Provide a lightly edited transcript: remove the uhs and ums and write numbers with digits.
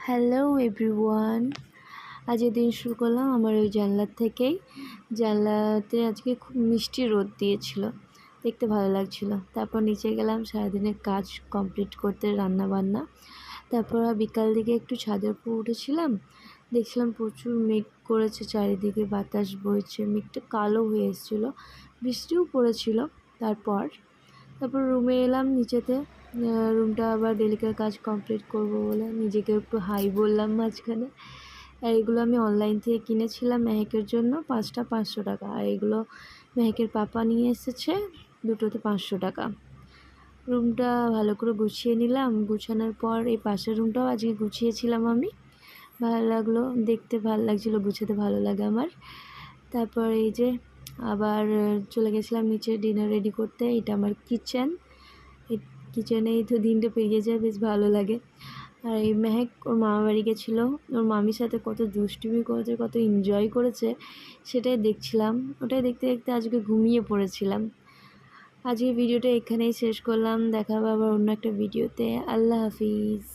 Hello everyone. আজকের দিন শুরু করলাম আমার ওই জানলার থেকেই। জানলাতে আজকে খুব মিষ্টি রোদ দিয়েছিল, দেখতে ভালো লাগছিল। তারপর নিচে গেলাম সারাদিনের কাজ কমপ্লিট করতে, রান্না বান্না। তারপর বিকাল দিকে একটু ছাদের উপর উঠেছিলাম, দেখছিলাম প্রচুর মেঘ করেছে, চারিদিকে বাতাস বইছে, মেঘটা কালো হয়ে এসেছিলো, বৃষ্টিও পড়েছিল। তারপর রুমে এলাম নিচেতে। রুমটা আবার ডেলিকার কাজ কমপ্লিট করব বলে নিজেকে একটু হাই বললাম মাঝখানে। আর এগুলো আমি অনলাইন থেকে কিনেছিলাম মেহেকের জন্য, 5টা 500 টাকা। আর এগুলো মেহেকের পাপা নিয়ে এসেছে, দুটোতে 500 টাকা। রুমটা ভালো করে গুছিয়ে নিলাম। গুছানোর পর এই পাশের রুমটাও আজকে গুছিয়েছিলাম আমি। ভালো লাগলো, দেখতে ভালো লাগছিলো, গুছাতে ভালো লাগে আমার। তারপর এই যে আবার চলে গেছিলাম নিচে ডিনার রেডি করতে। এটা আমার কিচেন, এই কিচেনেই তো দিনটা পেরিয়ে যায়, বেশ ভালো লাগে। আর এই মেহেক ওর মামা বাড়ি গেছিলো, ওর মামির সাথে কত দুষ্টুমি করেছে, কত এনজয় করেছে, সেটাই দেখছিলাম। ওটাই দেখতে দেখতে আজকে ঘুমিয়ে পড়েছিলাম। আজকে ভিডিওটা এখানেই শেষ করলাম, দেখা হবে আবার অন্য একটা ভিডিওতে। আল্লাহ হাফিজ।